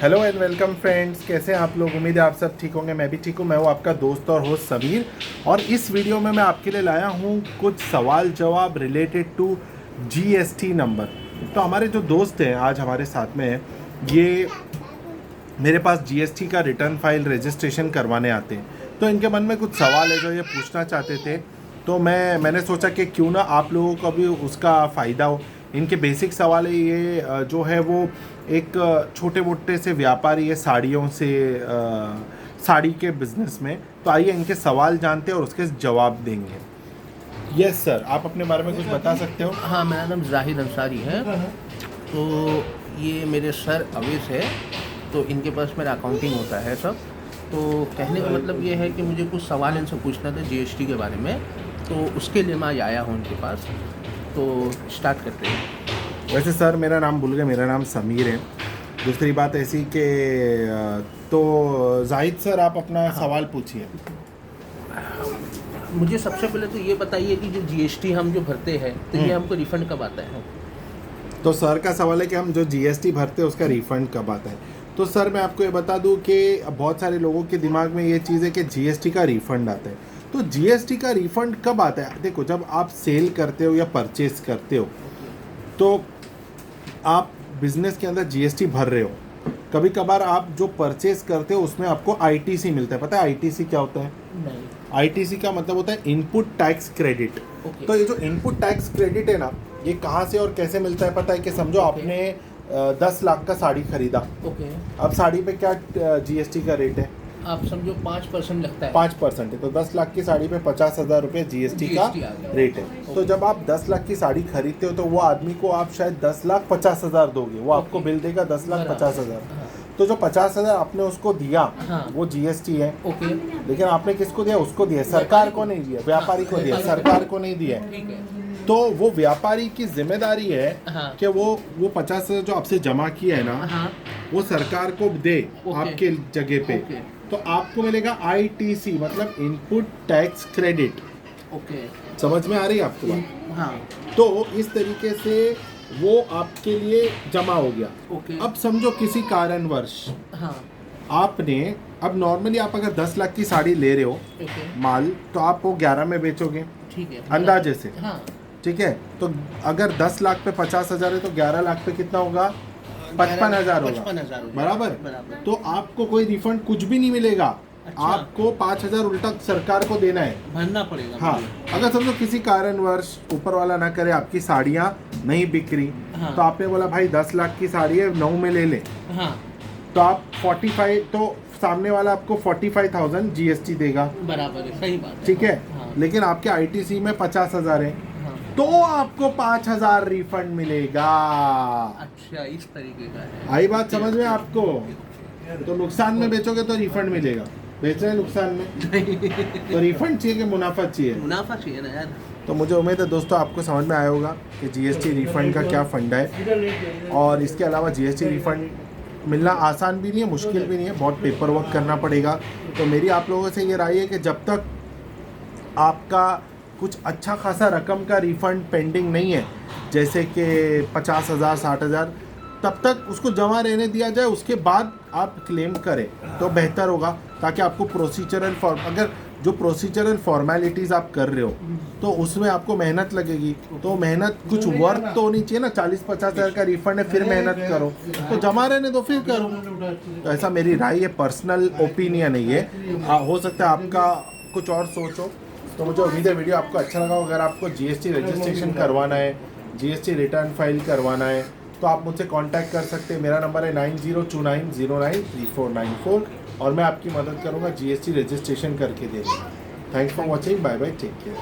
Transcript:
Hello and welcome friends, कैसे हैं आप लोग। उम्मीद है आप सब ठीक होंगे। मैं भी ठीक हूँ। मैं हूँ आपका दोस्त और होस्ट समीर, और इस वीडियो में मैं आपके लिए लाया हूँ कुछ सवाल जवाब रिलेटेड टू जीएसटी नंबर। तो हमारे जो दोस्त हैं आज हमारे साथ में हैं, ये मेरे पास जीएसटी का रिटर्न फाइल रजिस्ट्रेशन करवाने आते हैं। तो इनके मन में कुछ सवाल है जो ये पूछना चाहते थे। तो मैंने सोचा कि क्यों ना आप लोगों को भी उसका फ़ायदा हो। इनके बेसिक सवाल है, ये जो है वो एक छोटे मोटे से व्यापारी है साड़ियों से, साड़ी के बिजनेस में। तो आइए इनके सवाल जानते हैं और उसके जवाब देंगे। यस सर, आप अपने बारे में कुछ बता सकते हो। हाँ, मेरा नाम जाहिद अंसारी है। तो ये मेरे सर अवेश है, तो इनके पास मेरा अकाउंटिंग होता है सब। तो कहने का मतलब ये है कि मुझे कुछ सवाल इनसे पूछना था जीएसटी के बारे में, तो उसके लिए मैं आज आया हूँ इनके पास। तो स्टार्ट करते हैं। वैसे सर मेरा नाम भूल गए, मेरा नाम समीर है। दूसरी बात ऐसी कि तो जाहिद सर आप अपना सवाल पूछिए। मुझे सबसे पहले तो ये बताइए कि जो जीएसटी हम जो भरते हैं तो ये हमको रिफंड कब आता है? तो सर का सवाल है कि हम जो जीएसटी भरते हैं उसका रिफंड कब आता है। तो सर मैं आपको ये बता दूं कि बहुत सारे लोगों के दिमाग में ये चीज़ है कि जीएसटी का रिफंड आता है। तो जीएसटी का रिफंड कब आता है? देखो, जब आप सेल करते हो या परचेस करते हो तो आप बिजनेस के अंदर जीएसटी भर रहे हो। कभी कभार आप जो परचेस करते हो उसमें आपको आईटीसी मिलता है। पता है आईटीसी क्या होता है? नहीं। आईटीसी का मतलब होता है इनपुट टैक्स क्रेडिट। ओके। तो ये जो इनपुट टैक्स क्रेडिट है ना, ये कहाँ से और कैसे मिलता है पता है? कि समझो आपने 10 लाख का साड़ी खरीदा। ओके। अब साड़ी पे क्या जीएसटी का रेट है? आप समझो 5% लगता है। 5% है। तो 10 लाख की साड़ी पे 50,000 रुपये जीएसटी का रेट है। तो जब आप 10 लाख की साड़ी खरीदते हो तो वो आदमी को आप शायद 10,50,000 दोगे, वो आपको बिल देगा 10,50,000। तो जो 50,000 आपने उसको दिया वो जीएसटी है। ओके। लेकिन आपने किसको दिया? उसको दिया, सरकार को नहीं दिया, व्यापारी को दिया, सरकार को नहीं दिया। ठीक है। तो वो व्यापारी की जिम्मेदारी है कि वो 50,000 जो आपसे जमा किया है ना, वो सरकार को दे आपके जगह पे। तो आपको मिलेगा आईटीसी, मतलब इनपुट टैक्स क्रेडिट। ओके। समझ में आ रही है आपको बात? हाँ। तो इस तरीके से वो आपके लिए जमा हो गया। ओके। अब समझो किसी कारणवश आपने, अब नॉर्मली आप अगर 10 लाख की साड़ी ले रहे हो माल, तो आप वो 11 में बेचोगे, ठीक है, अंदाजे से। हाँ। ठीक है। तो अगर 10 लाख पे 50,000 है तो 11 लाख पे कितना होगा? 55,000 होगा। 55,000 बराबर। तो आपको कोई रिफंड कुछ भी नहीं मिलेगा। अच्छा। आपको 5,000 उल्टा सरकार को देना है, भरना पड़ेगा। हाँ। अगर समझो किसी कारणवश ऊपर वाला ना करे आपकी साड़ियाँ नहीं बिक रही, तो आपने बोला भाई 10 लाख की साड़ी है 9 में ले ले, तो आप 45, तो सामने वाला आपको 45,000 जीएसटी देगा। बराबर है, सही बात है। ठीक है। लेकिन आपके आईटीसी में 50,000 है, तो आपको 5,000 रिफंड मिलेगा। अच्छा, इस तरीके का है। आई बात समझ में आपको? तो नुकसान में बेचोगे तो रिफंड मिलेगा, बेच रहे हैं नुकसान में तो रिफंड चाहिए कि मुनाफा चाहिए? मुनाफा चाहिए ना यार। तो मुझे उम्मीद है दोस्तों आपको समझ में आया होगा कि जीएसटी रिफंड का क्या फंडा है। और इसके अलावा जीएसटी रिफंड मिलना आसान भी नहीं है, मुश्किल भी नहीं है, बहुत पेपर वर्क करना पड़ेगा। तो मेरी आप लोगों से ये राय है कि जब तक आपका कुछ अच्छा खासा रकम का रिफ़ंड पेंडिंग नहीं है, जैसे कि 50,000 60,000, तब तक उसको जमा रहने दिया जाए। उसके बाद आप क्लेम करें तो बेहतर होगा, ताकि आपको प्रोसीजरल अगर जो प्रोसीजरल फॉर्मेलिटीज़ आप कर रहे हो तो उसमें आपको मेहनत लगेगी। तो मेहनत कुछ वर्क तो होनी चाहिए ना। 40-50,000 का रिफ़ंड है, फिर मेहनत करो, तो जमा रहने दो फिर करो। तो ऐसा मेरी राय है, पर्सनल ओपिनियन है ये। हो सकता है आपका कुछ और सोचो। तो मुझे उम्मीद है वीडियो आपको अच्छा लगा। अगर आपको जीएसटी रजिस्ट्रेशन करवाना है, जीएसटी रिटर्न फाइल करवाना है, तो आप मुझसे कांटेक्ट कर सकते हैं। मेरा नंबर है 9029093494, और मैं आपकी मदद करूंगा जीएसटी रजिस्ट्रेशन करके देने। Thanks for watching, bye bye, take care.